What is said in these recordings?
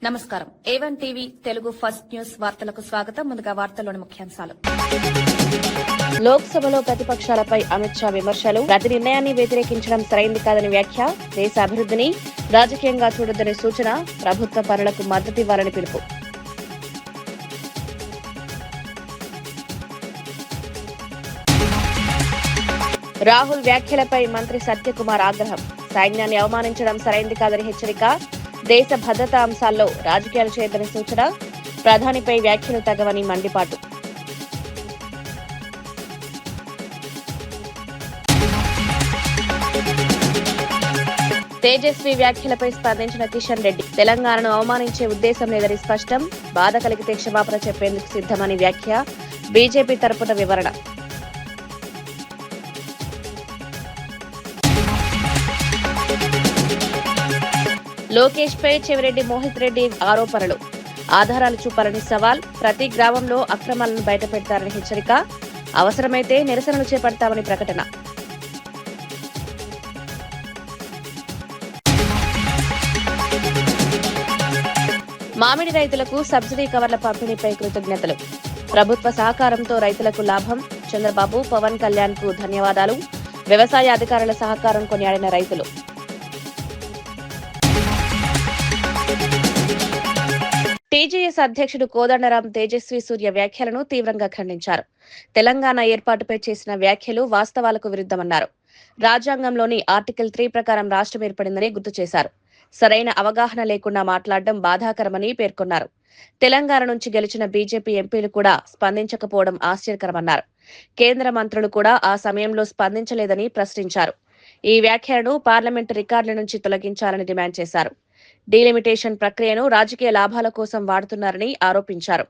నమస్కారం. A1 TV Telugu first news వార్తలకు స్వాగతం. ముందుగా వార్తల్లోని ముఖ్యాంశాలు. లోక్సభలో ప్రతిపక్షాలపై అమిత్ షా విమర్శలు. ప్రతి నిర్ణయాన్ని వ్యతిరేకించడం సరైంది కాదని వ్యాఖ్య. దేశ అభివృద్ధిని రాజకీయంగా చూడొద్దని సూచన. ప్రభుత్వ పనులకు మద్దతివ్వాలని పిలుపు. రాహుల్ వ్యాఖ్యలపై మంత్రి సత్యకుమార్ ఆగ్రహం. సైన్యాన్ని అవమానించడం సరైంది కాదని హెచ్చరిక. దేశ భద్రతా అంశాల్లో రాజకీయాలు చేయొద్దని సూచన. ప్రధానిపై వ్యాఖ్యలు తగవని మండిపాటు. తేజస్వి వ్యాఖ్యలపై స్పందించిన కిషన్ రెడ్డి. తెలంగాణను అవమానించే ఉద్దేశం లేదని స్పష్టం. బాధ కలిగితే క్షమాపణ చెప్పేందుకు సిద్దమని వ్యాఖ్య. బీజేపీ తరపున వివరణ. లోకేష్ పై చెవిరెడ్డి మోహిత్ రెడ్డి ఆరోపణలు. ఆధారాలు చూపాలని సవాల్. ప్రతి గ్రామంలో అక్రమాలను బయటపెడతారని హెచ్చరిక. అవసరమైతే నిరసనలు చేపడతామని ప్రకటన. మామిడి రైతులకు సబ్సిడీ కవర్ల పంపిణీపై కృతజ్ఞతలు. ప్రభుత్వ సహకారంతో రైతులకు లాభం. చంద్రబాబు, పవన్ కళ్యాణ్ కు ధన్యవాదాలు. వ్యవసాయ అధికారుల సహకారం కొనియాడిన రైతులు. టీజేఎస్ అధ్యక్షుడు కోదండరాం తేజస్వి సూర్య వ్యాఖ్యలను తీవ్రంగా ఖండించారు. తెలంగాణ ఏర్పాటుపై చేసిన వ్యాఖ్యలు వాస్తవాలకు విరుద్దమన్నారు. రాజ్యాంగంలోని ఆర్టికల్ 3 ప్రకారం రాష్ట్రం ఏర్పడిందని గుర్తు చేశారు. సరైన అవగాహన లేకుండా మాట్లాడడం బాధాకరమని పేర్కొన్నారు. తెలంగాణ నుంచి గెలిచిన బీజేపీ ఎంపీలు కూడా స్పందించకపోవడం ఆశ్చర్యకరమన్నారు. కేంద్ర మంత్రులు కూడా ఆ సమయంలో స్పందించలేదని ప్రశ్నించారు. ఈ వ్యాఖ్యలను పార్లమెంటు రికార్డుల నుంచి తొలగించాలని డిమాండ్ చేశారు. డీలిమిటేషన్ ప్రక్రియను రాజకీయ లాభాల కోసం వాడుతున్నారని ఆరోపించారు.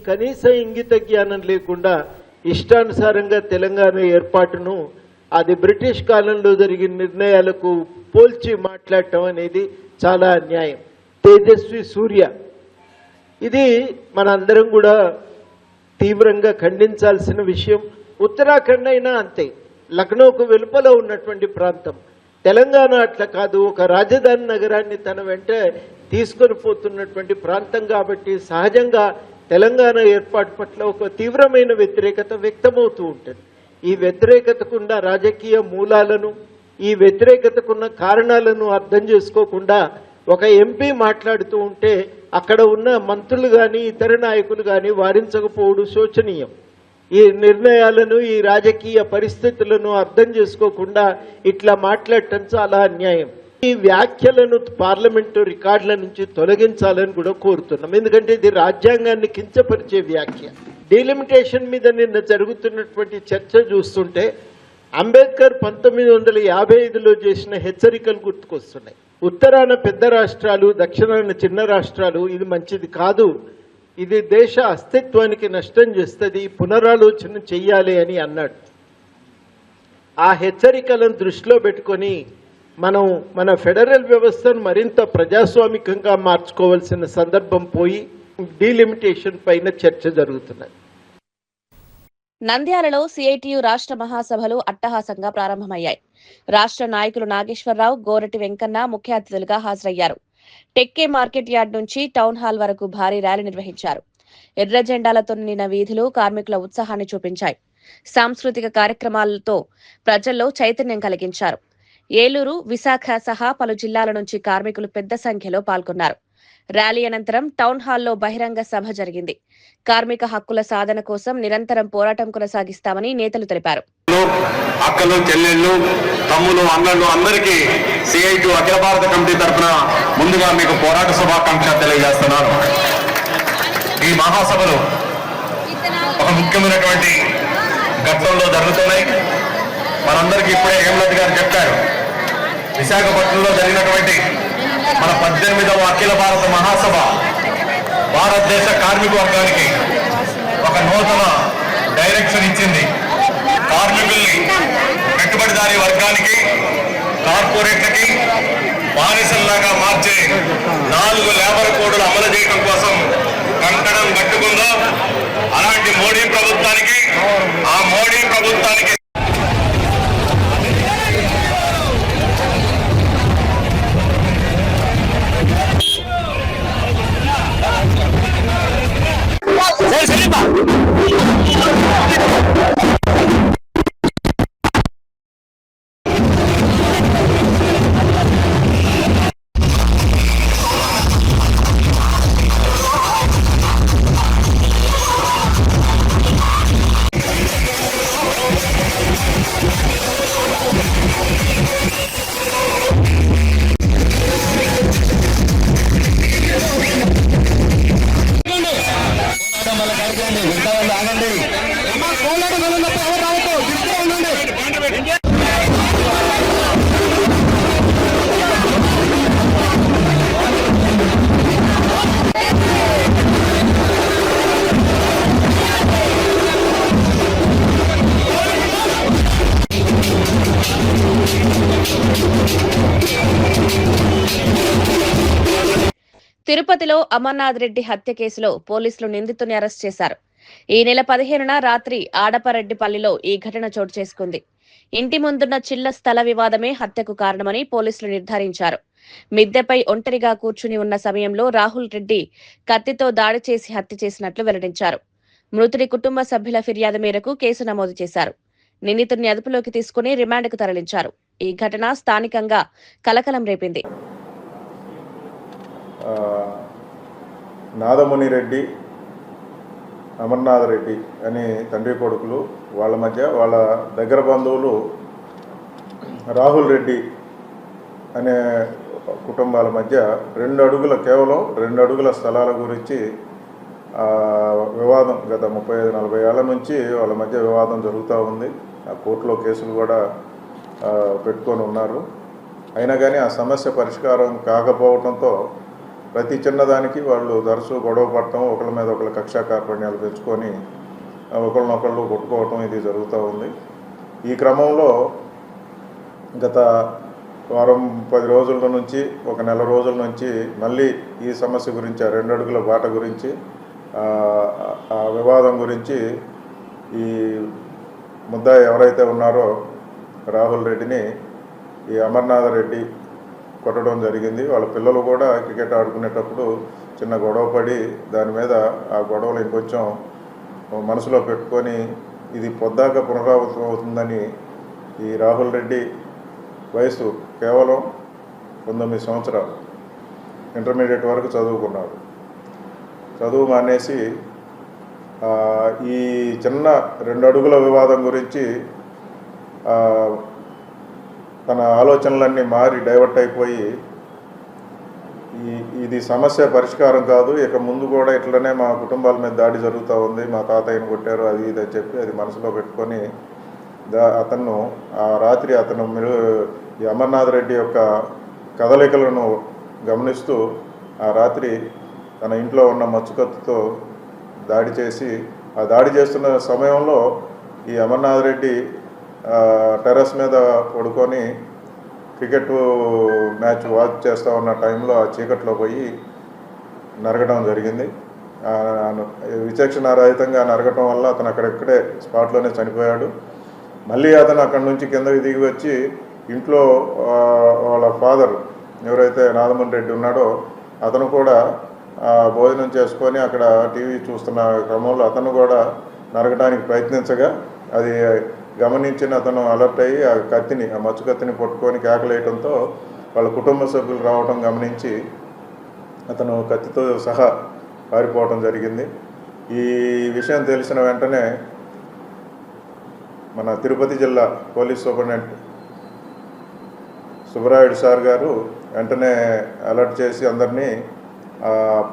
కనీస ఇంగిత జ్ఞానం లేకుండా ఇష్టానుసారంగా తెలంగాణ ఏర్పాటును అది బ్రిటిష్ కాలంలో జరిగిన నిర్ణయాలకు పోల్చి మాట్లాడటం అనేది చాలా అన్యాయం. తేజస్వి సూర్య ఇది మనందరం కూడా తీవ్రంగా ఖండించాల్సిన విషయం. ఉత్తరాఖండ్ అయినా అంతే, లక్నోకు వెలుపల ఉన్నటువంటి ప్రాంతం. తెలంగాణ అట్లా కాదు, ఒక రాజధాని నగరాన్ని తన వెంట తీసుకొని పోతున్నటువంటి ప్రాంతం కాబట్టి సహజంగా తెలంగాణ ఏర్పాటు పట్ల ఒక తీవ్రమైన వ్యతిరేకత వ్యక్తమవుతూ ఉంటుంది. ఈ వ్యతిరేకతకున్న రాజకీయ మూలాలను, ఈ వ్యతిరేకతకున్న కారణాలను అర్థం చేసుకోకుండా ఒక ఎంపీ మాట్లాడుతూ ఉంటే అక్కడ ఉన్న మంత్రులు కానీ ఇతర నాయకులు కానీ వారించకపోవడం శోచనీయం. ఈ నిర్ణయాలను, ఈ రాజకీయ పరిస్థితులను అర్థం చేసుకోకుండా ఇట్లా మాట్లాడటం చాలా అన్యాయం. ఈ వ్యాఖ్యలను పార్లమెంటు రికార్డుల నుంచి తొలగించాలని కూడా కోరుతున్నాం. ఎందుకంటే ఇది రాజ్యాంగాన్ని కించపరిచే వ్యాఖ్య. డీలిమిటేషన్ మీద నిన్న జరుగుతున్నటువంటి చర్చ చూస్తుంటే అంబేద్కర్ 1955లో చేసిన హెచ్చరికలు గుర్తుకొస్తున్నాయి. ఉత్తరాన పెద్ద రాష్ట్రాలు, దక్షిణాన చిన్న రాష్ట్రాలు, ఇది మంచిది కాదు, ఇది దేశ అస్తిత్వానికి నష్టం చేస్తుంది, పునరాలోచన చెయ్యాలి అని అన్నాడు. ఆ హెచ్చరికలను దృష్టిలో పెట్టుకొని మనం మన ఫెడరల్ వ్యవస్థను మరింత ప్రజాస్వామికంగా మార్చుకోవాల్సిన సందర్భం పోయి డీలిమిటేషన్ పైన చర్చ జరుగుతున్నది. నంద్యాలలో సిఐటియు రాష్ట్ర మహాసభలు అట్టహాసంగా ప్రారంభమయ్యాయి. రాష్ట్ర నాయకులు నాగేశ్వరరావు, గోరటి వెంకన్న ముఖ్య అతిథులుగా హాజరయ్యారు. టెక్కే మార్కెట్ యార్డ్ నుంచి టౌన్ హాల్ వరకు భారీ ర్యాలీ నిర్వహించారు. ఎర్ర జెండాలతో నిండిన వీధులు కార్మికుల ఉత్సాహాన్ని చూపించాయి. సాంస్కృతిక కార్యక్రమాలతో ప్రజల్లో చైతన్యం కలిగించారు. ఏలూరు, విశాఖ సహా పలు జిల్లాల నుంచి కార్మికులు పెద్ద సంఖ్యలో పాల్గొన్నారు. ర్యాలీ అనంతరం టౌన్ హాల్లో బహిరంగ సభ జరిగింది. కార్మిక హక్కుల సాధన కోసం నిరంతరం పోరాటం కొనసాగిస్తామని నేతలు తెలిపారు. అక్కలు, చెల్లెళ్ళు, తమ్ములు, అన్నలు అందరికీ సిఐటియు అఖిల భారత కమిటీ తరఫున ముందుగా మీకు పోరాట శుభాకాంక్ష తెలియజేస్తున్నాను. ఈ మహాసభలు ఒక ముఖ్యమైనటువంటి ఘట్టంలో జరుగుతున్నాయి. మనందరికీ ఇప్పుడే హేమలత గారు చెప్పారు. విశాఖపట్నంలో జరిగినటువంటి మన 18వ అఖిల భారత మహాసభ భారతదేశ కార్మిక వర్గానికి ఒక నూతన డైరెక్షన్ ఇచ్చింది. కార్మికుల్ని పెట్టుబడిదారీ వర్గానికి, కార్పొరేట్లకి బానిసల్లాగా మార్చే 4 లేబర్ కోడ్లు అమలు చేయడం కోసం కంకణం కట్టుకుందో అలాంటి మోడీ ప్రభుత్వానికి, ఆ మోడీ ప్రభుత్వానికి తిరుపతిలో అమర్నాథ్ రెడ్డి హత్య కేసులో పోలీసులు నిందితుని అరెస్ట్ చేశారు. ఈ నెల 15న రాత్రి ఆడపరెడ్డిపల్లిలో ఈ ఘటన చోటు చేసుకుంది. ఇంటి ముందున్న చిల్ల స్థల వివాదమే హత్యకు కారణమని పోలీసులు నిర్ధారించారు. మిద్దెపై ఒంటరిగా కూర్చుని ఉన్న సమయంలో రాహుల్ రెడ్డి కత్తితో దాడి చేసి హత్య చేసినట్లు వెల్లడించారు. మృతుడి కుటుంబ సభ్యుల ఫిర్యాదు మేరకు కేసు నమోదు చేశారు. నిందితుడిని అదుపులోకి తీసుకుని రిమాండ్కు తరలించారు. ఈ ఘటన స్థానికంగా కలకలం రేపింది. నాదముని రెడ్డి, అమర్నాథ్ రెడ్డి అని తండ్రి కొడుకులు, వాళ్ళ మధ్య వాళ్ళ దగ్గర బంధువులు రాహుల్ రెడ్డి అనే కుటుంబాల మధ్య కేవలం 2 అడుగుల స్థలాల గురించి వివాదం గత 35-40 ఏళ్ల నుంచి వాళ్ళ మధ్య వివాదం జరుగుతూ ఉంది. ఆ కోర్టులో కేసులు కూడా పెట్టుకొని ఉన్నారు. అయినా కానీ ఆ సమస్య పరిష్కారం కాకపోవడంతో ప్రతి చిన్నదానికి వాళ్ళు తరచూ గొడవ పడటం, ఒకళ్ళ మీద ఒకళ్ళ కక్షా కార్పణ్యాలు పెంచుకొని ఒకళ్ళనొకళ్ళు కొట్టుకోవటం ఇది జరుగుతూ ఉంది. ఈ క్రమంలో గత వారం 10 రోజుల నుంచి, ఒక నెల రోజుల నుంచి మళ్ళీ ఈ సమస్య గురించి, ఆ 2 అడుగుల బాట గురించి, ఆ వివాదం గురించి ఈ ముద్దాయి ఎవరైతే ఉన్నారో రాహుల్ రెడ్డిని ఈ అమర్నాథ్ రెడ్డి కొట్టడం జరిగింది. వాళ్ళ పిల్లలు కూడా క్రికెట్ ఆడుకునేటప్పుడు చిన్న గొడవ పడి దాని మీద ఆ గొడవలు ఇంకొంచెం మనసులో పెట్టుకొని ఇది పొద్దాక పునరావృతం అవుతుందని ఈ రాహుల్ రెడ్డి వయసు కేవలం 19 సంవత్సరాలు, ఇంటర్మీడియట్ వరకు చదువుకున్నాడు. చదువు మానేసి ఈ చిన్న 2 అడుగుల వివాదం గురించి తన ఆలోచనలన్నీ మారి డైవర్ట్ అయిపోయి ఇది సమస్య పరిష్కారం కాదు, ఇక ముందు కూడా ఇట్లనే మా కుటుంబాల మీద దాడి జరుగుతూ ఉంది, మా తాతయ్యను కొట్టారు, అది ఇది అని చెప్పి అది మనసులో పెట్టుకొని అతను ఆ రాత్రి ఈ అమర్నాథ్ రెడ్డి యొక్క కదలికలను గమనిస్తూ ఆ రాత్రి తన ఇంట్లో ఉన్న మచ్చుకత్తుతో దాడి చేసి, ఆ దాడి చేస్తున్న సమయంలో ఈ అమర్నాథ్ రెడ్డి టెర్రస్ మీద పడుకొని క్రికెట్ మ్యాచ్ వాచ్ చేస్తూ ఉన్న టైంలో ఆ చీకట్లో పోయి నరగడం జరిగింది. విచక్షణారహితంగా నరగటం వల్ల అతను అక్కడెక్కడే స్పాట్లోనే చనిపోయాడు. మళ్ళీ అతను అక్కడి నుంచి కిందకి దిగి వచ్చి ఇంట్లో వాళ్ళ ఫాదర్ ఎవరైతే నాదముని రెడ్డి ఉన్నాడో అతను కూడా భోజనం చేసుకొని అక్కడ టీవీ చూస్తున్న క్రమంలో అతను కూడా నరగడానికి ప్రయత్నించగా అది గమనించిన అతను అలర్ట్ అయ్యి ఆ మచ్చు కత్తిని పట్టుకొని కేకలేయడంతో వాళ్ళ కుటుంబ సభ్యులు రావడం గమనించి అతను కత్తితో సహా పారిపోవడం జరిగింది. ఈ విషయం తెలిసిన వెంటనే మన తిరుపతి జిల్లా పోలీస్ సూపరింటెండెంట్ సుబ్బరాయుడు సార్ గారు వెంటనే అలర్ట్ చేసి అందరినీ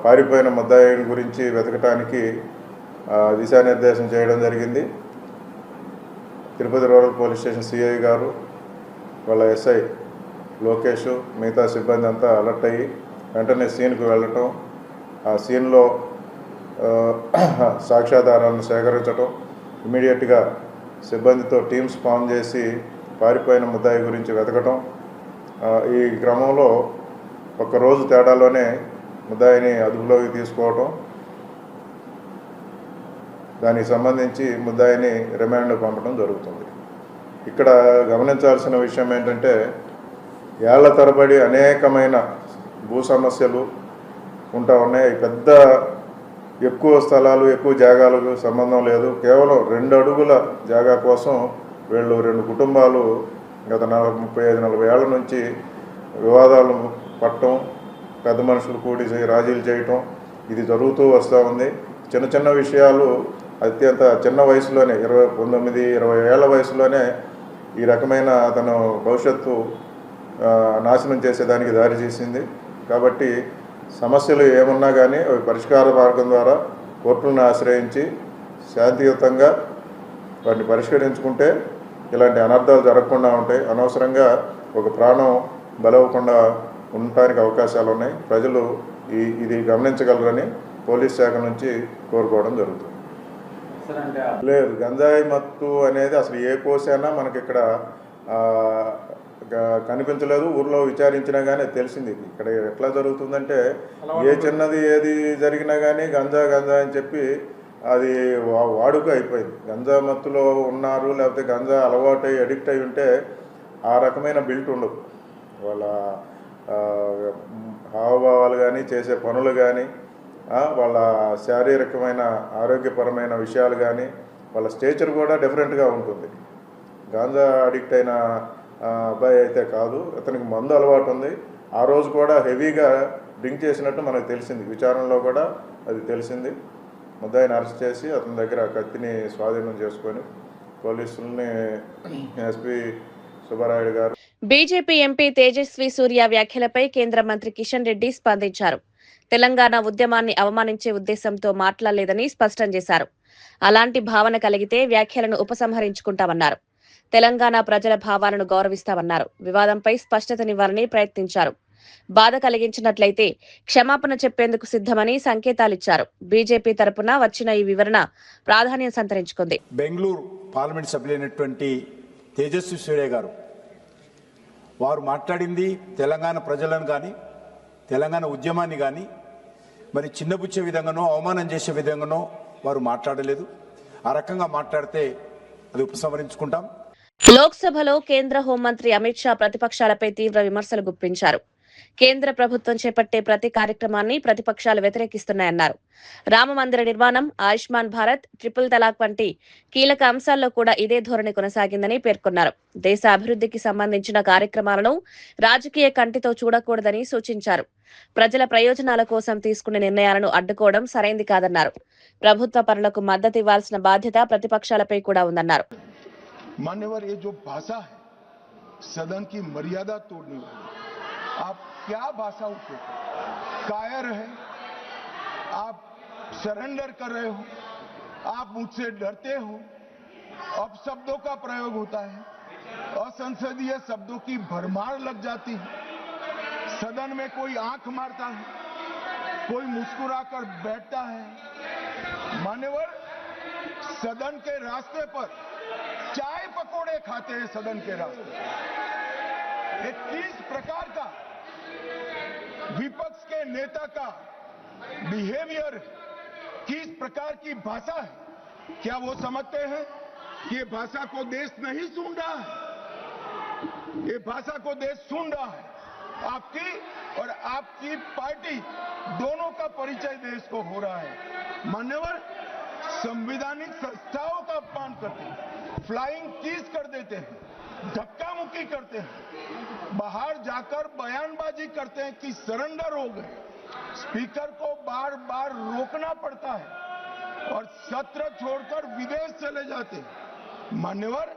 పారిపోయిన ముద్దాయి గురించి వెతకటానికి దిశానిర్దేశం చేయడం జరిగింది. Tirupati rural police station CI గారు, వాళ్ళ ఎస్ఐ లోకేష్, మిగతా సిబ్బంది అంతా అలర్ట్ అయ్యి వెంటనే సీన్కు వెళ్ళటం, ఆ సీన్లో సాక్ష్యాధారాలను సేకరించడం, ఇమీడియట్గా సిబ్బందితో టీమ్స్ ఫామ్ చేసి పారిపోయిన ముద్దాయి గురించి వెతకటం. ఈ క్రమంలో ఒక్కరోజు తేడాలోనే ముద్దాయిని అదుపులోకి తీసుకోవటం, దానికి సంబంధించి ముద్దాయిని రిమాండ్ పంపడం జరుగుతుంది. ఇక్కడ గమనించాల్సిన విషయం ఏంటంటే ఏళ్ల తరబడి అనేకమైన భూ సమస్యలు ఉంటా ఉన్నాయి. పెద్ద ఎక్కువ స్థలాలు, ఎక్కువ జాగాలకు సంబంధం లేదు. కేవలం 2 అడుగుల జాగా కోసం వీళ్ళు 2 కుటుంబాలు గత 35-40 ఏళ్ల నుంచి వివాదాలు పట్టడం, పెద్ద మనుషులు కూడి రాజీలు చేయటం ఇది జరుగుతూ వస్తూ ఉంది. చిన్న చిన్న విషయాలు అత్యంత చిన్న వయసులోనే 19-20 ఏళ్ల వయసులోనే ఈ రకమైన అతను భవిష్యత్తు నాశనం చేసేదానికి దారి చేసింది. కాబట్టి సమస్యలు ఏమున్నా కానీ అవి పరిష్కార మార్గం ద్వారా కోర్టులను ఆశ్రయించి శాంతియుతంగా వాటిని పరిష్కరించుకుంటే ఇలాంటి అనర్థాలు జరగకుండా ఉంటాయి. అనవసరంగా ఒక ప్రాణం బలవకుండా ఉండటానికి అవకాశాలు ఉన్నాయి. ప్రజలు ఇది గమనించగలరని పోలీస్ శాఖ నుంచి కోరుకోవడం జరుగుతుంది. లేదు, గంజాయి మత్తు అనేది అసలు ఏ కోసైనా మనకి ఇక్కడ కనిపించలేదు. ఊర్లో విచారించినా కానీ తెలిసింది. ఇక్కడ ఎట్లా జరుగుతుందంటే ఏ చిన్నది ఏది జరిగినా కానీ గంజా అని చెప్పి అది వాడుక అయిపోయింది. గంజా మత్తులో ఉన్నారు, లేకపోతే గంజా అలవాటు అడిక్ట్ అయి ఉంటే ఆ రకమైన బిల్ట్ ఉండదు. వాళ్ళ హావభావాలు కానీ, చేసే పనులు కానీ, వాళ్ళ శారీరకమైన ఆరోగ్యపరమైన విషయాలు కానీ, వాళ్ళ స్టేచర్ కూడా డిఫరెంట్గా ఉంటుంది. గాంజా అడిక్ట్ అయిన అబ్బాయి అయితే కాదు, అతనికి మందు అలవాటు ఉంది. ఆ రోజు కూడా హెవీగా డ్రింక్ చేసినట్టు మనకు తెలిసింది. విచారణలో కూడా అది తెలిసింది. ముద్దాయిని అరెస్ట్ చేసి అతని దగ్గర కత్తిని స్వాధీనం చేసుకొని పోలీసుల్ని ఎస్పీ సుబ్బారాయుడు గారు. బీజేపీ ఎంపీ తేజస్వి సూర్య వ్యాఖ్యలపై కేంద్ర మంత్రి కిషన్ రెడ్డి స్పందించారు. తెలంగాణ ఉద్యమాన్ని అవమానించే ఉద్దేశంతో మాట్లాడలేదని స్పష్టం చేశారు. అలాంటి భావన కలిగితే వ్యాఖ్యలను ఉపసంహరించుకుంటామన్నారు. తెలంగాణ ప్రజల భావాలను గౌరవిస్తామన్నారు. వివాదంపై స్పష్టతనివ్వాలని ప్రయత్నించారు. బాధ కలిగించినట్లయితే క్షమాపణ చెప్పేందుకు సిద్ధమని సంకేతాలిచ్చారు. బీజేపీ తరపున వచ్చిన ఈ వివరణ ప్రాధాన్యం సంతరించుకుంది. బెంగళూరు పార్లమెంట్ సభ్యులైనటువంటి తేజస్వి సూర్య గారు వారు మాట్లాడింది తెలంగాణ ప్రజలను కానీ, తెలంగాణ ఉద్యమాన్ని కానీ మరి చిన్నబుచ్చే విధంగానో, అవమానం చేసే విధంగానో వారు మాట్లాడలేదు. ఆ రకంగా మాట్లాడితే అది ఉపసంహరించుకుంటాం. లోక్సభలో కేంద్ర హోంమంత్రి అమిత్ షా ప్రతిపక్షాలపై తీవ్ర విమర్శలు గుప్పించారు. కేంద్ర ప్రభుత్వం చేపట్టే ప్రతి కార్యక్రమాన్ని ప్రతిపక్షాలు వ్యతిరేకిస్తున్నాయన్నారు. రామమందిర నిర్మాణం, ఆయుష్మాన్ భారత్, ట్రిపుల్ తలాక్ వంటి కీలక అంశాల్లో కూడా ఇదే ధోరణి కొనసాగిందని పేర్కొన్నారు. దేశ అభివృద్ధికి సంబంధించిన కార్యక్రమాలను రాజకీయ కంటితో చూడకూడదని సూచించారు. ప్రజల ప్రయోజనాల కోసం తీసుకునే నిర్ణయాలను అడ్డుకోవడం సరైంది కాదన్నారు. ప్రభుత్వ పనులకు మద్దతు ఇవ్వాల్సిన బాధ్యత ప్రతిపక్షాలపై కూడా ఉందన్నారు. मान्यवर, ये जो भाषा है सदन की मर्यादा तोड़ने वाली, आप क्या भाषा उपयोग कायर है, आप सरेंडर कर रहे हो, आप मुझसे डरते हो, अपशब्दों का प्रयोग होता है, असंसदीय शब्दों की भरमार लग जाती है, सदन में कोई आंख मारता है, कोई मुस्कुराकर बैठता है। मान्यवर, सदन के रास्ते पर चाय पकोड़े खाते हैं। सदन के रास्ते ये किस प्रकार का विपक्ष के नेता का बिहेवियर, किस प्रकार की भाषा है? क्या वो समझते हैं कि ये भाषा को देश नहीं सुन रहा है? ये भाषा को देश सुन रहा है। आपकी और आपकी पार्टी दोनों का परिचय देश को हो रहा है। मान्यवर, संवैधानिक संस्थाओं का अपमान करते हैं, फ्लाइंग किस कर देते हैं, धक्का मुक्की करते हैं, बाहर जाकर बयानबाजी करते हैं कि सरेंडर हो गए। स्पीकर को बार बार रोकना पड़ता है और सत्र छोड़कर विदेश चले जाते हैं। मान्यवर,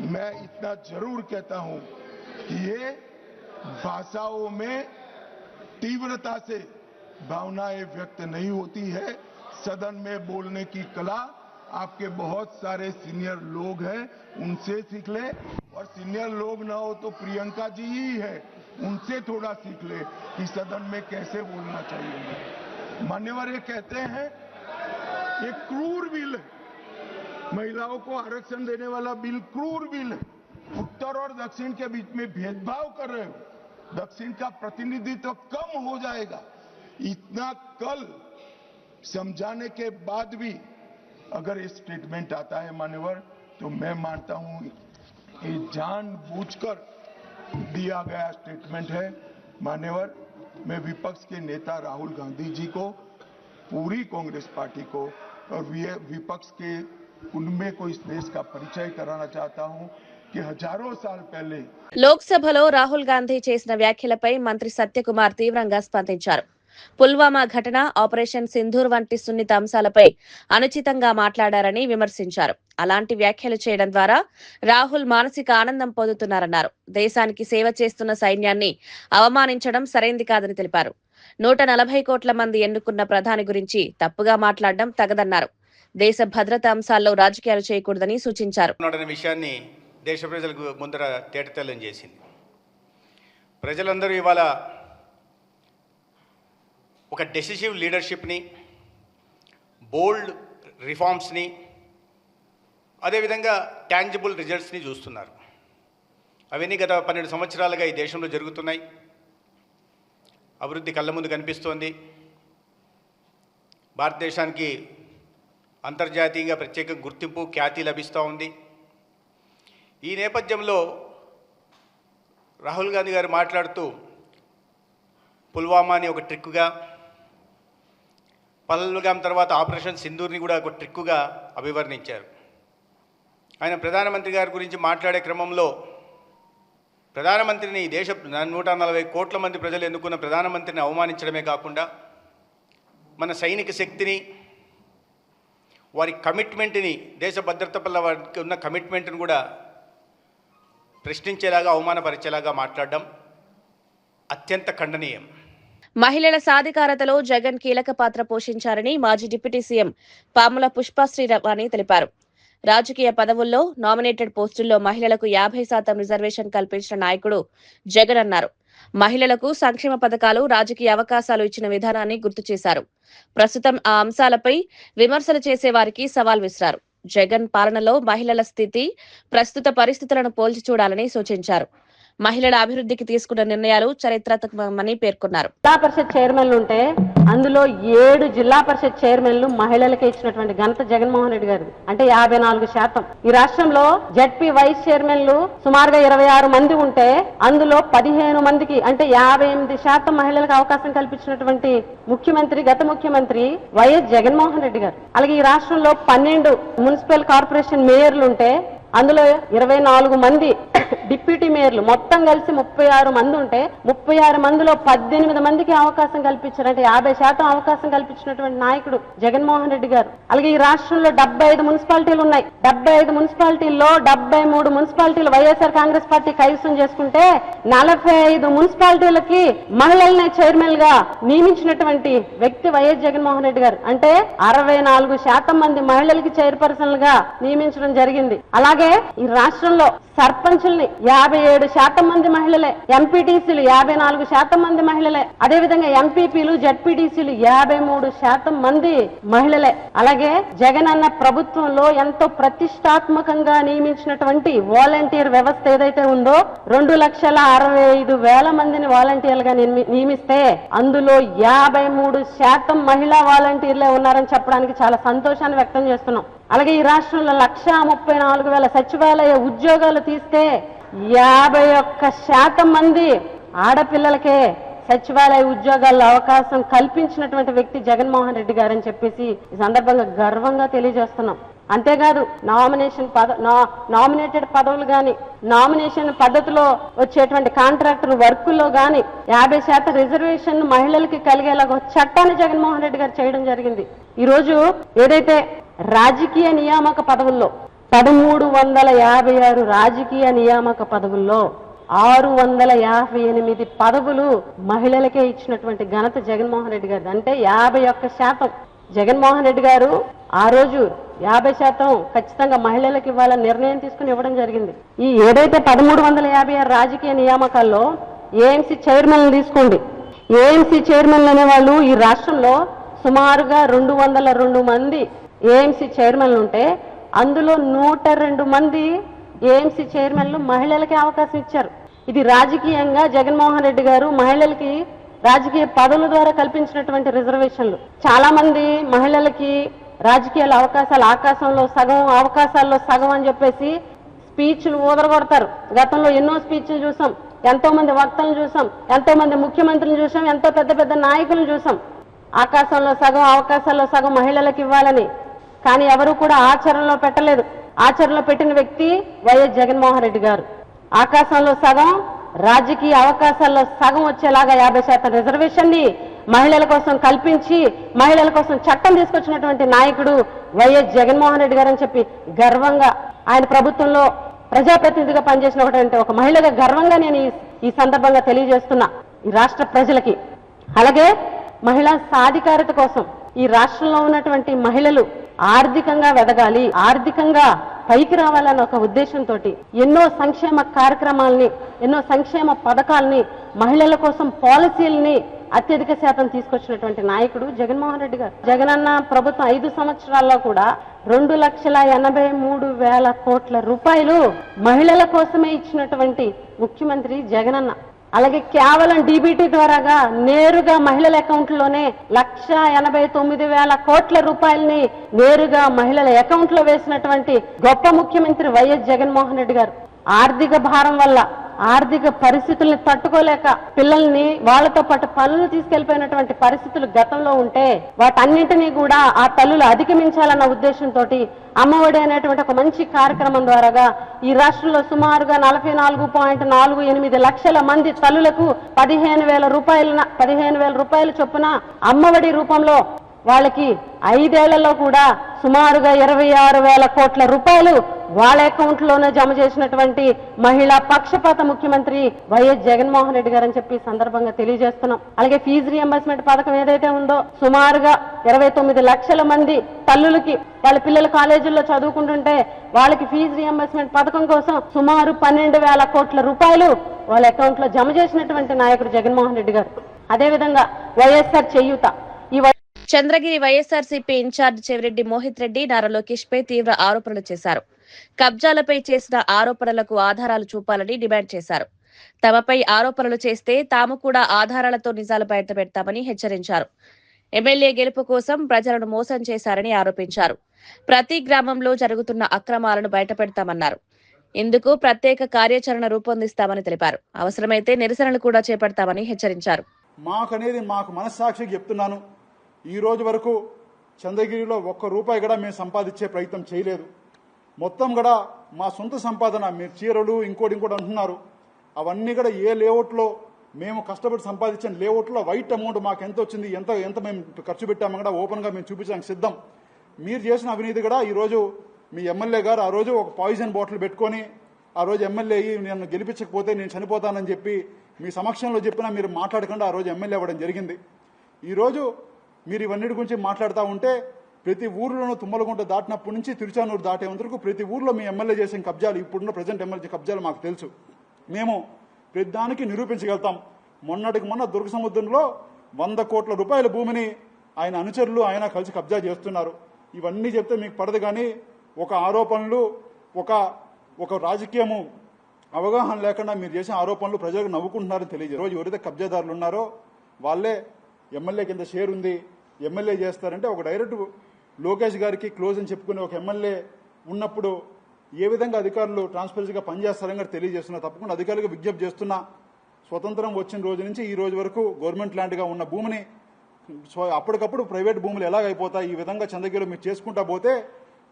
मैं इतना जरूर कहता हूं कि ये भाषाओं में तीव्रता से भावनाएं व्यक्त नहीं होती है। सदन में बोलने की कला आपके बहुत सारे सीनियर लोग हैं, उनसे सीख ले, और सीनियर लोग ना हो तो प्रियंका जी ही है, उनसे थोड़ा सीख ले कि सदन में कैसे बोलना चाहिए। मान्यवर, ये कहते हैं ये क्रूर बिल है, महिलाओं को आरक्षण देने वाला बिल क्रूर बिल है। उत्तर और दक्षिण के बीच में भेदभाव कर रहे हो, दक्षिण का प्रतिनिधित्व कम हो जाएगा। इतना कल समझाने के बाद भी अगर ये स्टेटमेंट आता है मान्यवर, तो मैं मानता हूं ये जानबूझकर दिया गया स्टेटमेंट है। मान्यवर, मैं विपक्ष के नेता राहुल गांधी जी को, पूरी कांग्रेस पार्टी को और विपक्ष के कुनबे को इस देश का परिचय कराना चाहता हूं कि हजारों साल पहले లోక్సభలో రాహుల్ గాంధీ చేసిన వ్యాఖ్యలపై మంత్రి సత్యకుమార్ తీవ్రంగా స్పందించారు. పుల్వామా ఘటన, ఆపరేషన్ సింధూర్ వంటి సున్నిత అంశాలపై అనుచితంగా మాట్లాడారని విమర్శించారు. అలాంటి వ్యాఖ్యలు చేయడం ద్వారా రాహుల్ మానసిక ఆనందం పొందుతున్నారన్నారు. దేశానికి సేవ చేస్తున్న సైన్యాన్ని అవమానించడం సరైంది కాదని తెలిపారు. 140 కోట్ల మంది ఎన్నుకున్న ప్రధాని గురించి తప్పుగా మాట్లాడడం తగదన్నారు. దేశ భద్రత అంశాల్లో రాజకీయాలు చేయకూడదని సూచించారు. విషయాన్ని దేశ ప్రజలకు ముందర తేటతెల్లం చేసింది. ప్రజలందరూ ఇవాళ ఒక డెసిసివ్ లీడర్షిప్ని, బోల్డ్ రిఫార్మ్స్ని, అదేవిధంగా ట్యాంజిబుల్ రిజల్ట్స్ని చూస్తున్నారు. అవన్నీ గత 12 సంవత్సరాలుగా ఈ దేశంలో జరుగుతున్నాయి. అభివృద్ధి కళ్ళ ముందు కనిపిస్తోంది. భారతదేశానికి అంతర్జాతీయంగా ప్రత్యేక గుర్తింపు, ఖ్యాతి లభిస్తూ ఉంది. ఈ నేపథ్యంలో రాహుల్ గాంధీ గారు మాట్లాడుతూ పుల్వామాని ఒక ట్రిక్కుగా, పహల్గామ్ తర్వాత ఆపరేషన్ సింధూర్ని కూడా ఒక ట్రిక్కుగా అభివర్ణించారు. ఆయన ప్రధానమంత్రి గారి గురించి మాట్లాడే క్రమంలో ప్రధానమంత్రిని దేశ 140 కోట్ల మంది ప్రజలు ఎన్నుకున్న ప్రధానమంత్రిని అవమానించడమే కాకుండా మన సైనిక శక్తిని, వారి కమిట్మెంట్ని, దేశ భద్రత పట్ల వారికి ఉన్న కమిట్మెంట్ని కూడా ప్రశ్నించేలాగా, అవమానపరిచేలాగా మాట్లాడడం అత్యంత ఖండనీయం. మహిళల సాధికారతలో జగన్ కీలక పాత్ర పోషించారని మాజీ డిప్యూటీ సీఎం పాముల పుష్పశ్రీవాణి తెలిపారు. రాజకీయ పదవుల్లో నామినేటెడ్ పోస్టుల్లో మహిళలకు 50% రిజర్వేషన్ కల్పించిన నాయకుడు జగన్ అన్నారు. మహిళలకు సంక్షేమ పథకాలు, రాజకీయ అవకాశాలు ఇచ్చిన విధానాన్ని గుర్తు చేశారు. ప్రస్తుతం ఆ అంశాలపై విమర్శలు చేసే వారికి సవాల్ విసిరారు. జగన్ పాలనలో మహిళల స్థితి, ప్రస్తుత పరిస్థితులను పోల్చి చూడాలని సూచించారు. మహిళల అభివృద్ధికి తీసుకున్న నిర్ణయాలు చరిత్రాత్మకమని పేర్కొన్నారు. జిల్లా పరిషత్ చైర్మన్లు ఉంటే అందులో 7 జిల్లా పరిషత్ చైర్మన్లు మహిళలకే ఇచ్చినటువంటి ఘనత జగన్మోహన్ రెడ్డి గారు, అంటే 54%. ఈ రాష్ట్రంలో జడ్పీ వైస్ చైర్మన్లు సుమారుగా 26 మంది ఉంటే అందులో 15 మందికి, అంటే 58% మహిళలకు అవకాశం కల్పించినటువంటి ముఖ్యమంత్రి, గత ముఖ్యమంత్రి వైఎస్ జగన్మోహన్ రెడ్డి గారు. అలాగే ఈ రాష్ట్రంలో 12 మున్సిపల్ కార్పొరేషన్ మేయర్లు ఉంటే అందులో 24 మంది డిప్యూటీ మేయర్లు, మొత్తం కలిసి 36 మంది ఉంటే 36 మందిలో 18 మందికి అవకాశం కల్పించారు. అంటే 50% అవకాశం కల్పించినటువంటి నాయకుడు జగన్మోహన్ రెడ్డి గారు. అలాగే ఈ రాష్ట్రంలో 75 మున్సిపాలిటీలు ఉన్నాయి. 75 మున్సిపాలిటీల్లో 73 మున్సిపాలిటీలు వైఎస్ఆర్ కాంగ్రెస్ పార్టీ కైవసం చేసుకుంటే 45 మున్సిపాలిటీలకి మహిళల్ని చైర్మన్ గా నియమించినటువంటి వ్యక్తి వైఎస్ జగన్మోహన్ రెడ్డి గారు. అంటే 64% మంది మహిళలకి చైర్పర్సన్ గా నియమించడం జరిగింది. అలాగే ఈ రాష్ట్రంలో సర్పంచుల్ని 57% మంది మహిళలే, ఎంపీటీసీలు 54% మంది మహిళలే, అదేవిధంగా ఎంపీపీలు, జడ్పీటీసీలు 53% మంది మహిళలే. అలాగే జగన్ అన్న ప్రభుత్వంలో ఎంతో ప్రతిష్టాత్మకంగా నియమించినటువంటి వాలంటీర్ వ్యవస్థ ఏదైతే ఉందో 2,65,000 మందిని వాలంటీర్లుగా నియమిస్తే అందులో 53% మహిళా వాలంటీర్లే ఉన్నారని చెప్పడానికి చాలా సంతోషాన్ని వ్యక్తం చేస్తున్నాం. అలాగే ఈ రాష్ట్రంలో 1,34,000 సచివాలయ ఉద్యోగాలు తీస్తే 51% మంది ఆడపిల్లలకే సచివాలయ ఉద్యోగాల్లో అవకాశం కల్పించినటువంటి వ్యక్తి జగన్మోహన్ రెడ్డి గారని చెప్పేసి ఈ సందర్భంగా గర్వంగా తెలియజేస్తున్నాం. అంతేకాదు నామినేటెడ్ పదవులు గాని, నామినేషన్ పద్ధతిలో వచ్చేటువంటి కాంట్రాక్టర్ వర్కుల్లో గాని 50% రిజర్వేషన్ మహిళలకి కలిగేలాగా చట్టాన్ని జగన్మోహన్ రెడ్డి గారు చేయడం జరిగింది. ఈ రోజు ఏదైతే రాజకీయ నియామక పదవుల్లో 1356 రాజకీయ నియామక పదవుల్లో 658 పదవులు మహిళలకే ఇచ్చినటువంటి ఘనత జగన్మోహన్ రెడ్డి గారు. అంటే 51%. జగన్మోహన్ రెడ్డి గారు ఆ రోజు 50% ఖచ్చితంగా మహిళలకు ఇవ్వాలని నిర్ణయం తీసుకుని ఇవ్వడం జరిగింది. ఈ ఏదైతే 1356 రాజకీయ నియామకాల్లో ఏఎంసీ చైర్మన్లు తీసుకోండి. ఏఎంసీ చైర్మన్లు అనేవాళ్ళు ఈ రాష్ట్రంలో సుమారుగా 202 మంది ఏఎంసీ చైర్మన్లు ఉంటే అందులో 102 మంది ఏఎంసీ చైర్మన్లు మహిళలకి అవకాశం ఇచ్చారు. ఇది రాజకీయంగా జగన్మోహన్ రెడ్డి గారు మహిళలకి రాజకీయ పదవుల ద్వారా కల్పించినటువంటి రిజర్వేషన్లు. చాలా మంది మహిళలకి రాజకీయాల అవకాశాలు ఆకాశంలో సగం, అవకాశాల్లో సగం అని చెప్పేసి స్పీచ్లు ఊదరగొడతారు. గతంలో ఎన్నో స్పీచ్లు చూసాం, ఎంతో మంది వక్తలను చూసాం, ఎంతో మంది ముఖ్యమంత్రులను చూసాం, ఎంతో పెద్ద పెద్ద నాయకులను చూసాం. ఆకాశంలో సగం, అవకాశాల్లో సగం మహిళలకు ఇవ్వాలని. కానీ ఎవరు కూడా ఆచరణలో పెట్టలేదు. ఆచరణలో పెట్టిన వ్యక్తి వైఎస్ జగన్మోహన్ రెడ్డి గారు. ఆకాశంలో సగం, రాజకీయ అవకాశాల్లో సగం వచ్చేలాగా 50% రిజర్వేషన్ ని మహిళల కోసం కల్పించి మహిళల కోసం చట్టం తీసుకొచ్చినటువంటి నాయకుడు వైఎస్ జగన్మోహన్ రెడ్డి గారు అని చెప్పి గర్వంగా, ఆయన ప్రభుత్వంలో ప్రజాప్రతినిధిగా పనిచేసినటువంటి ఒక మహిళగా గర్వంగా నేను ఈ సందర్భంగా తెలియజేస్తున్నా ఈ రాష్ట్ర ప్రజలకి. అలాగే మహిళా సాధికారత కోసం ఈ రాష్ట్రంలో ఉన్నటువంటి మహిళలు ఆర్థికంగా వెదగాలి, ఆర్థికంగా పైకి రావాలన్న ఒక ఉద్దేశంతో ఎన్నో సంక్షేమ కార్యక్రమాలని, ఎన్నో సంక్షేమ పథకాలని, మహిళల కోసం పాలసీలని అత్యధిక శాతం తీసుకొచ్చినటువంటి నాయకుడు జగన్మోహన్ రెడ్డి గారు. జగనన్న ప్రభుత్వం 5 సంవత్సరాల్లో కూడా 2,83,000 కోట్ల రూపాయలు మహిళల కోసమే ఇచ్చినటువంటి ముఖ్యమంత్రి జగనన్న. అలాగే కేవలం డీబీటీ ద్వారాగా నేరుగా మహిళల అకౌంట్లోనే 1,89,000 కోట్ల రూపాయలని నేరుగా మహిళల అకౌంట్ లో వేసినటువంటి గొప్ప ముఖ్యమంత్రి వైఎస్ జగన్మోహన్ రెడ్డి గారు. ఆర్థిక భారం వల్ల ఆర్థిక పరిస్థితుల్ని తట్టుకోలేక పిల్లల్ని వాళ్ళతో పాటు పనులు తీసుకెళ్లిపోయినటువంటి పరిస్థితులు గతంలో ఉంటే వాటన్నింటినీ కూడా ఆ తల్లులు అధిగమించాలన్న ఉద్దేశంతో అమ్మఒడి అనేటువంటి ఒక మంచి కార్యక్రమం ద్వారాగా ఈ రాష్ట్రంలో సుమారుగా 44.48 లక్షల మంది తల్లులకు 15,000 రూపాయల చొప్పున అమ్మఒడి రూపంలో వాళ్ళకి 5 ఏళ్లలో కూడా సుమారుగా 26,000 కోట్ల రూపాయలు వాళ్ళ అకౌంట్ లోనే జమ చేసినటువంటి మహిళా పక్షపాత ముఖ్యమంత్రి వైఎస్ జగన్మోహన్ రెడ్డి గారు అని చెప్పి సందర్భంగా తెలియజేస్తున్నాం. అలాగే ఫీజు రియంబర్స్మెంట్ పథకం ఏదైతే ఉందో సుమారుగా 29 లక్షల మంది తల్లులకి వాళ్ళ పిల్లలు కాలేజీల్లో చదువుకుంటుంటే వాళ్ళకి ఫీజు రియంబర్స్మెంట్ పథకం కోసం సుమారు 12,000 కోట్ల రూపాయలు వాళ్ళ అకౌంట్ లో జమ చేసినటువంటి నాయకుడు జగన్మోహన్ రెడ్డి గారు. అదేవిధంగా వైఎస్ఆర్ చేయూత చంద్రగిరి వైఎస్ఆర్సీపీ ఇన్ఛార్జ్ చెవిరెడ్డి మోహిత్ రెడ్డి నారా లోకేష్ పై తీవ్ర ఆరోపణలు చేశారు. కబ్జాలపై చేసిన ఆరోపణలకు ఆధారాలు చూపాలని డిమాండ్ చేశారు. తమపై ఆరోపణలు చేస్తే తాము కూడా ఆధారాలతో నిజాలు బయటపెడతామని హెచ్చరించారు. ఎమ్మెల్యే గెలుపు కోసం ప్రజలను మోసం చేశారని ఆరోపించారు. ప్రతి గ్రామంలో జరుగుతున్న అక్రమాలను బయటపెడతామన్నారు. ఇందుకు ప్రత్యేక కార్యాచరణ రూపొందిస్తామని తెలిపారు. అవసరమైతే నిరసనలు కూడా చేపడతామని హెచ్చరించారు. మాకు మనస్సాక్షికి చెప్తున్నాను, ఈ రోజు వరకు చంద్రగిరిలో ₹1 కూడా మేము సంపాదించే ప్రయత్నం చేయలేదు. మొత్తం కూడా మా సొంత సంపాదన, మీరు చీరలు ఇంకోటి అంటున్నారు, అవన్నీ కూడా ఏ లేఅవుట్లో మేము కష్టపడి సంపాదించిన లేఅవుట్లో వైట్ అమౌంట్ మాకు ఎంత వచ్చింది, ఎంత మేము ఖర్చు పెట్టామో కూడా ఓపెన్ గా మేము చూపించడానికి సిద్ధం. మీరు చేసిన అవినీతి కూడా ఈ రోజు మీ ఎమ్మెల్యే గారు ఆ రోజు ఒక పాయిజన్ బాటిల్ పెట్టుకొని ఆ రోజు ఎమ్మెల్యే అయ్యి నన్ను గెలిపించకపోతే నేను చనిపోతానని చెప్పి మీ సమక్షంలో చెప్పినా మీరు మాట్లాడకుండా ఆ రోజు ఎమ్మెల్యే అవ్వడం జరిగింది. ఈ రోజు మీరు ఇవన్నిటి గురించి మాట్లాడుతూ ఉంటే ప్రతి ఊర్లోనూ తుమ్మలగుంట దాటినప్పటి నుంచి తిరుచానూరు దాటే వరకు ప్రతి ఊర్లో మీ ఎమ్మెల్యే చేసిన కబ్జాలు, ఇప్పుడున్న ప్రజెంట్ ఎమ్మెల్యే కబ్జాలు మాకు తెలుసు. మేము ప్రతి దానికి నిరూపించగలుగుతాం. మొన్నటికి మొన్న దుర్గ సముద్రంలో 100 కోట్ల రూపాయల భూమిని ఆయన అనుచరులు ఆయన కలిసి కబ్జా చేస్తున్నారు. ఇవన్నీ చెప్తే మీకు పడదు, కానీ ఒక ఆరోపణలు ఒక రాజకీయము అవగాహన లేకుండా మీరు చేసిన ఆరోపణలు ప్రజలకు నవ్వుకుంటున్నారని తెలియజేస్తారు. రోజు ఎవరైతే కబ్జాదారులు ఉన్నారో వాళ్ళే ఎమ్మెల్యే కింద షేర్ ఉంది, ఎమ్మెల్యే చేస్తారంటే ఒక డైరెక్ట్ లోకేష్ గారికి క్లోజ్ అని చెప్పుకునే ఒక ఎమ్మెల్యే ఉన్నప్పుడు ఏ విధంగా అధికారులు ట్రాన్స్పరెన్సీగా పనిచేస్తారని కూడా తెలియజేస్తున్నా. తప్పకుండా అధికారులకు విజ్ఞప్తి చేస్తున్నా, స్వతంత్రం వచ్చిన రోజు నుంచి ఈ రోజు వరకు గవర్నమెంట్ ల్యాండ్గా ఉన్న భూమిని అప్పటికప్పుడు ప్రైవేట్ భూములు ఎలాగైపోతాయి, ఈ విధంగా చంద్రగిరిలో మీరు చేసుకుంటా పోతే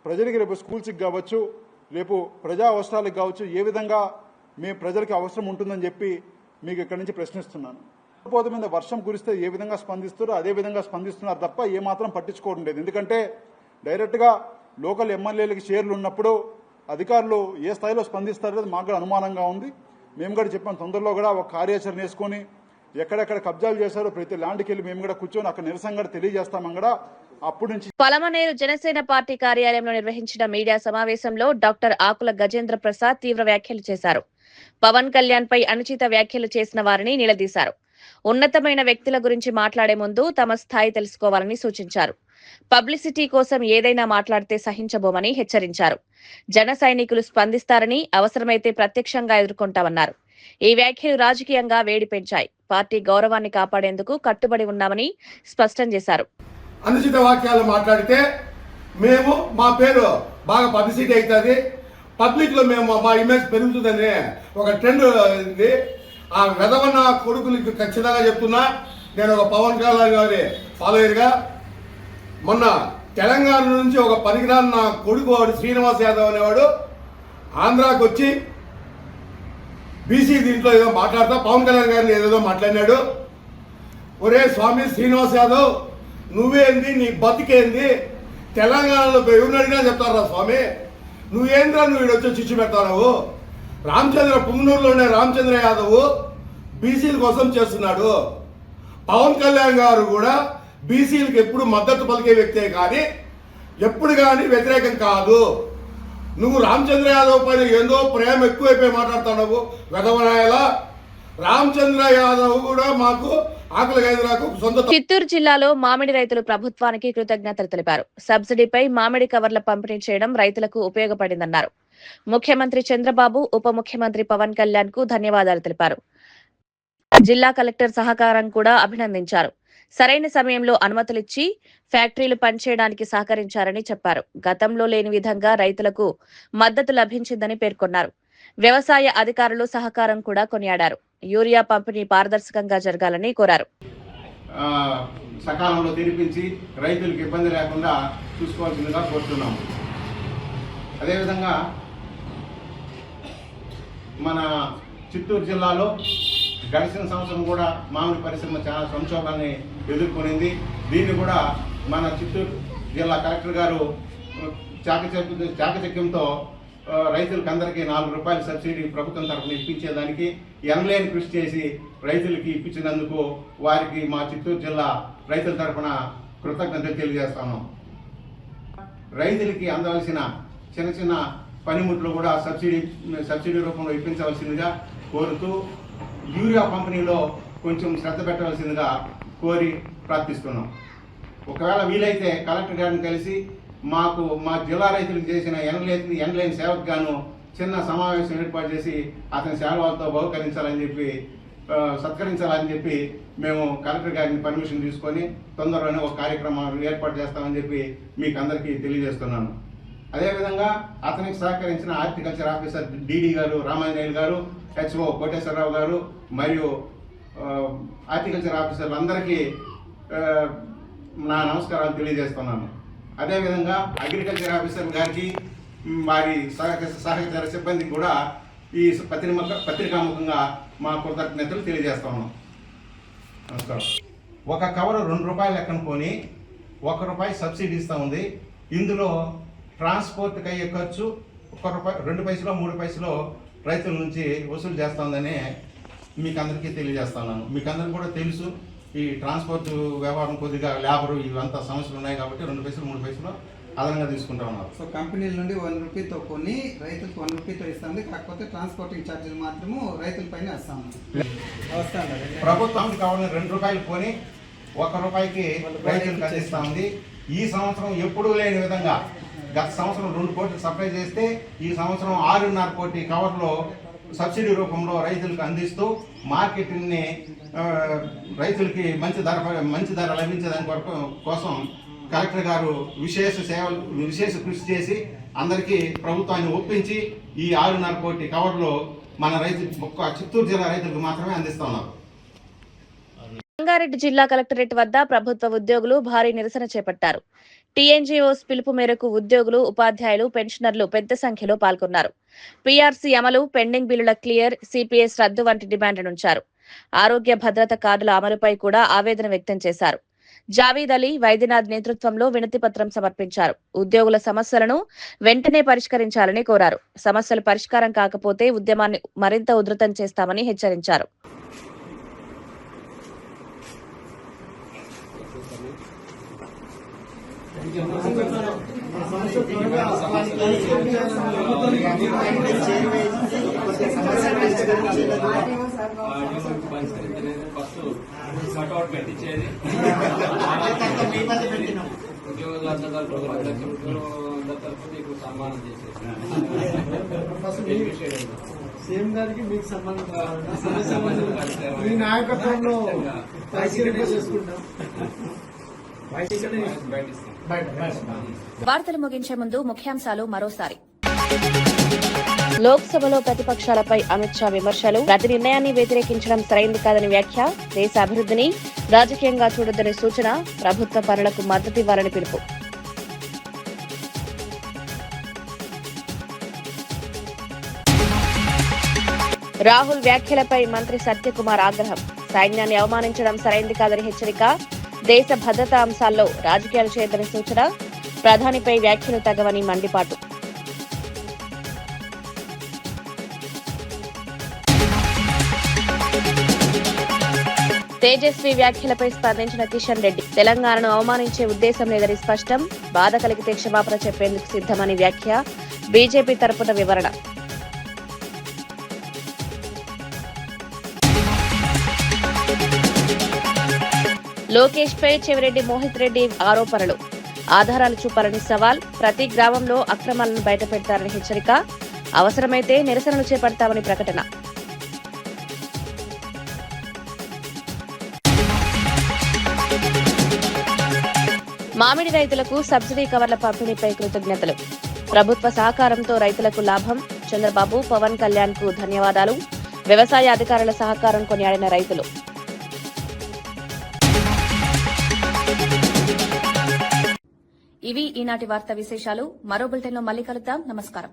ప్రజలకి రేపు స్కూల్స్కి కావచ్చు, రేపు ప్రజా అవసరాలకు కావచ్చు, ఏ విధంగా మీ ప్రజలకి అవసరం ఉంటుందని చెప్పి మీకు ఇక్కడి నుంచి ప్రశ్నిస్తున్నాను. పోత మీద వర్షం కురిస్తే ఏ విధంగా స్పందిస్తారో అదే విధంగా స్పందిస్తున్నారు తప్ప ఏమాత్రం పట్టించుకోవడం లేదు. ఎందుకంటే డైరెక్ట్గా లోకల్ ఎమ్మెల్యేలకి షేర్లు ఉన్నప్పుడు అధికారులు ఏ స్థాయిలో స్పందిస్తారో మాకు కూడా అనుమానంగా ఉంది. మేము కూడా చెప్పాం, తొందరలో కూడా ఒక కార్యాచరణ వేసుకొని ఎక్కడెక్కడ కబ్జాలు చేశారో ప్రతి ల్యాండ్కి వెళ్ళి మేము కూడా కూర్చొని అక్కడ నిరసన కూడా తెలియజేస్తామని కూడా అప్పటి నుంచి. పలమనేరు జనసేన పార్టీ కార్యాలయంలో నిర్వహించిన మీడియా సమావేశంలో డాక్టర్ ఆకుల గజేంద్ర ప్రసాద్ తీవ్ర వ్యాఖ్యలు చేశారు. పవన్ కళ్యాణ్ పై అనుచిత వ్యాఖ్యలు చేసిన వారిని నిలదీశారు. ఉన్నతమైన వ్యక్తుల గురించి మాట్లాడే ముందు తమ స్థాయి తెలుసుకోవాలని సూచించారు. పబ్లిసిటీ కోసం ఏదైనా మాట్లాడితే సహించబోమని హెచ్చరించారు. జన సైనికులు స్పందిస్తారని, అవసరమైతే ప్రత్యక్షంగా ఎదుర్కొంటామన్నారు. ఈ వ్యాఖ్యలు రాజకీయంగా వేడి పెంచాయి. పార్టీ గౌరవాన్ని కాపాడేందుకు కట్టుబడి ఉన్నామని స్పష్టం చేశారు. అనుచిత వాక్యాలు మాట్లాడితే మేము మా పేరు బాగా పబ్లిసిటీ అవుతుంది, పబ్లిక్ లో మేము మా ఇమేజ్ పెరుగుతుందని ఒక ట్రెండ్ ఉంది. ఆ వెధవన్న కొడుకులకి ఖచ్చితంగా చెప్తున్నా, నేను ఒక పవన్ కళ్యాణ్ గారి ఫాలోయర్గా మొన్న తెలంగాణ నుంచి ఒక పనికిరాని నా కొడుకు వాడు శ్రీనివాస్ యాదవ్ అనేవాడు ఆంధ్రాకి వచ్చి బీసీ దీంట్లో ఏదో మాట్లాడతా పవన్ కళ్యాణ్ గారిని ఏదేదో మాట్లాడినాడు. ఒరే స్వామి శ్రీనివాస్ యాదవ్, నువ్వేంది, నీ బతికేంది, తెలంగాణలో ఎవరిని అడిగినా చెప్తారా స్వామి, నువ్వేంద్రా నువ్వు వచ్చి చిచ్చు పెడతావు. రామచంద్ర పుంగనూరులోనే రామచంద్ర యాదవ్ బీసీల కోసం చేస్తున్నాడు. పవన్ కళ్యాణ్ గారు కూడా బీసీలకు ఎప్పుడు మద్దతు పలికే వ్యక్తే కానీ ఎప్పుడు కానీ వ్యతిరేకం కాదు. నువ్వు రామచంద్ర యాదవ్ పైన ఏందో ప్రేమ ఎక్కువైపోయి మాట్లాడుతున్నావు వెధవనాయలా. రామచంద్ర యాదవ్ కూడా మాకు ఆకలికి ఐదు రాకు సొంత చిత్తూరు జిల్లాలో మామిడి రైతులు ప్రభుత్వానికి కృతజ్ఞతలు తెలిపారు. సబ్సిడీపై మామిడి కవర్ల పంపిణీ చేయడం రైతులకు ఉపయోగపడిందన్నారు. ముఖ్యమంత్రి చంద్రబాబు, ఉప ముఖ్యమంత్రి పవన్ కళ్యాణ్ కు ధన్యవాదాలు తెలిపారు. జిల్లా కలెక్టర్ సహకారం కూడా అభినందించారు. సరైన సమయంలో అనుమతులిచ్చి ఫ్యాక్టరీలు పనిచేయడానికి సహకరించారని చెప్పారు. గతంలో లేని విధంగా రైతులకు మద్దతు లభించిందని పేర్కొన్నారు. వ్యవసాయ అధికారులు సహకారం కూడా కొనియాడారు. యూరియా పంపిణీ పారదర్శకంగా జరగాలని కోరారు. సకాలంలో తెరిపించి రైతులకు ఇబ్బంది లేకుండా చూసుకోవాల్సిందిగా కోరుతున్నాము. అదేవిధంగా మన చిత్తూరు జిల్లాలో గడిచిన సంవత్సరం కూడా మామిడి పరిశ్రమ చాలా సంక్షోభాన్ని ఎదుర్కొనింది. దీన్ని కూడా మన చిత్తూరు జిల్లా కలెక్టర్ గారు చాకచక్యంతో రైతులకు అందరికీ ₹4 సబ్సిడీ ప్రభుత్వం తరఫున ఇప్పించేదానికి ఎనలేని కృషి చేసి రైతులకి ఇప్పించినందుకు వారికి మా చిత్తూరు జిల్లా రైతుల తరఫున కృతజ్ఞతలు తెలియజేస్తాను. రైతులకి అందవలసిన చిన్న చిన్న పనిముట్లు కూడా సబ్సిడీ రూపంలో ఇప్పించవలసిందిగా కోరుతూ యూరియా పంపిణీలో కొంచెం శ్రద్ధ పెట్టవలసిందిగా కోరి ప్రార్థిస్తున్నాం. ఒకవేళ వీలైతే కలెక్టర్ గారిని కలిసి మాకు మా జిల్లా రైతులకు చేసిన ఎనలేని సేవకు గాను చిన్న సమావేశం ఏర్పాటు చేసి అతని సేవలతో సత్కరించాలని చెప్పి మేము కలెక్టర్ గారిని పర్మిషన్ తీసుకొని తొందరలోనే ఒక కార్యక్రమం ఏర్పాటు చేస్తామని చెప్పి మీకు అందరికీ తెలియజేస్తున్నాను. అదేవిధంగా అతనికి సహకరించిన హార్టికల్చర్ ఆఫీసర్ డిడి గారు రామాంజనేయులు గారు, హెచ్ఓ కోటేశ్వరరావు గారు మరియు హార్టికల్చర్ ఆఫీసర్లు అందరికీ నా నమస్కారాలు తెలియజేస్తున్నాను. అదేవిధంగా అగ్రికల్చర్ ఆఫీసర్ గారికి వారి సహచర సిబ్బందికి కూడా ఈ పత్రికాముఖంగా మా కృతజ్ఞతలు తెలియజేస్తున్నాం. నమస్కారం. ఒక కవరు ₹2 లెక్కన కొని ₹1 సబ్సిడీ ఇస్తూ ఉంది. ఇందులో ట్రాన్స్పోర్ట్కి అయ్యే ఖర్చు ₹1, 2 పైసలో 3 పైసలో రైతుల నుంచి వసూలు చేస్తుందని మీకు అందరికీ తెలియజేస్తున్నాను. మీకు అందరికీ కూడా తెలుసు ఈ ట్రాన్స్పోర్ట్ వ్యవహారం కొద్దిగా లేబరు ఇవంతా సమస్యలు ఉన్నాయి కాబట్టి 2 పైసలు 3 పైసలు అదనంగా తీసుకుంటా ఉన్నారు. సో కంపెనీల నుండి ₹1 కొని రైతులకు ₹1 ఇస్తుంది. కాకపోతే ట్రాన్స్పోర్టింగ్ ఛార్జీలు మాత్రము రైతుల పైన వేస్తాము. ప్రభుత్వానికి కావాలని ₹2 కొని ₹1 రైతులకు అందిస్తా ఉంది. ఈ సంవత్సరం ఎప్పుడూ లేని విధంగా గత సంవత్సరం 2 కోట్లు సప్లై చేస్తే ఈ సంవత్సరం 6.5 కోటి కవర్లో సబ్సిడీ రూపంలో రైతులకు అందిస్తూ మార్కెటింగ్ని రైతులకి మంచి ధర లభించేదాని కోసం కలెక్టర్ గారు విశేష కృషి చేసి అందరికీ ప్రభుత్వాన్ని ఒప్పించి ఈ 6.5 కోటి కవర్లో మన చిత్తూరు జిల్లా రైతులకు మాత్రమే అందిస్తా ఉన్నారు. రంగారెడ్డి జిల్లా కలెక్టరేట్ వద్ద ప్రభుత్వ ఉద్యోగులు భారీ నిరసన చేపట్టారు. టీఎన్జీఓస్ పిలుపు మేరకు ఉద్యోగులు, ఉపాధ్యాయులు, పెన్షనర్లు పెద్ద సంఖ్యలో పాల్గొన్నారు. పీఆర్సీ అమలు, పెండింగ్ బిల్లుల క్లియర్, సిపిఎస్ రద్దు వంటి డిమాండ్లుంచారు. ఆరోగ్య భద్రత కార్డుల అమలుపై కూడా ఆవేదన వ్యక్తం చేశారు. జావీద్ అలీ, వైద్యనాథ్ నేతృత్వంలో వినతి పత్రం సమర్పించారు. ఉద్యోగుల సమస్యలను వెంటనే పరిష్కరించాలని కోరారు. సమస్యలు పరిష్కారం కాకపోతే ఉద్యమాన్ని మరింత ఉధృతం చేస్తామని హెచ్చరించారు. సీఎం గారికి మీకు సంబంధం మీ నాయకత్వంలో చేసుకుంటాం. వార్తలు ముగించే ముందు ముఖ్యాంశాలు మరోసారి. లోక్సభలో ప్రతిపక్షాలపై అమిత్ షా విమర్శలు, ప్రతి నిర్ణయాన్ని వ్యతిరేకించడం సరైంది కాదని వ్యాఖ్య, దేశ అభివృద్ధిని రాజకీయంగా చూడొద్దని సూచన, ప్రభుత్వ పనులకు మద్దతివ్వాలని పిలుపు. రాహుల్ వ్యాఖ్యలపై మంత్రి సత్యకుమార్ ఆగ్రహం, సైన్యాన్ని అవమానించడం సరైంది కాదని హెచ్చరిక, దేశ భద్రతా అంశాల్లో రాజకీయాలు చేయొద్దని సూచన, ప్రధానిపై వ్యాఖ్యలు తగవని మండిపాటు. తేజస్వి వ్యాఖ్యలపై స్పందించిన కిషన్ రెడ్డి, తెలంగాణను అవమానించే ఉద్దేశం లేదని స్పష్టం, బాధ కలిగితే క్షమాపణ చెప్పేందుకు సిద్దమని వ్యాఖ్య, బీజేపీ తరపున వివరణ. లోకేష్ పై చెవిరెడ్డి మోహిత్ రెడ్డి ఆరోపణలు. ఆధారాలు చూపాలని సవాల్. ప్రతి గ్రామంలో అక్రమాలను బయటపెడతారని హెచ్చరిక. అవసరమైతే నిరసనలు చేపడతామని ప్రకటన. మామిడి రైతులకు సబ్సిడీ కవర్ల పంపిణీపై కృతజ్ఞతలు. ప్రభుత్వ సహకారంతో రైతులకు లాభం. చంద్రబాబు, పవన్ కళ్యాణ్ కు ధన్యవాదాలు. వ్యవసాయ అధికారుల సహకారం కొనియాడిన రైతులు. ఇవి ఈనాటి వార్తా విశేషాలు. మరో బులెటిన్లో మళ్ళీ కలుద్దాం. నమస్కారం.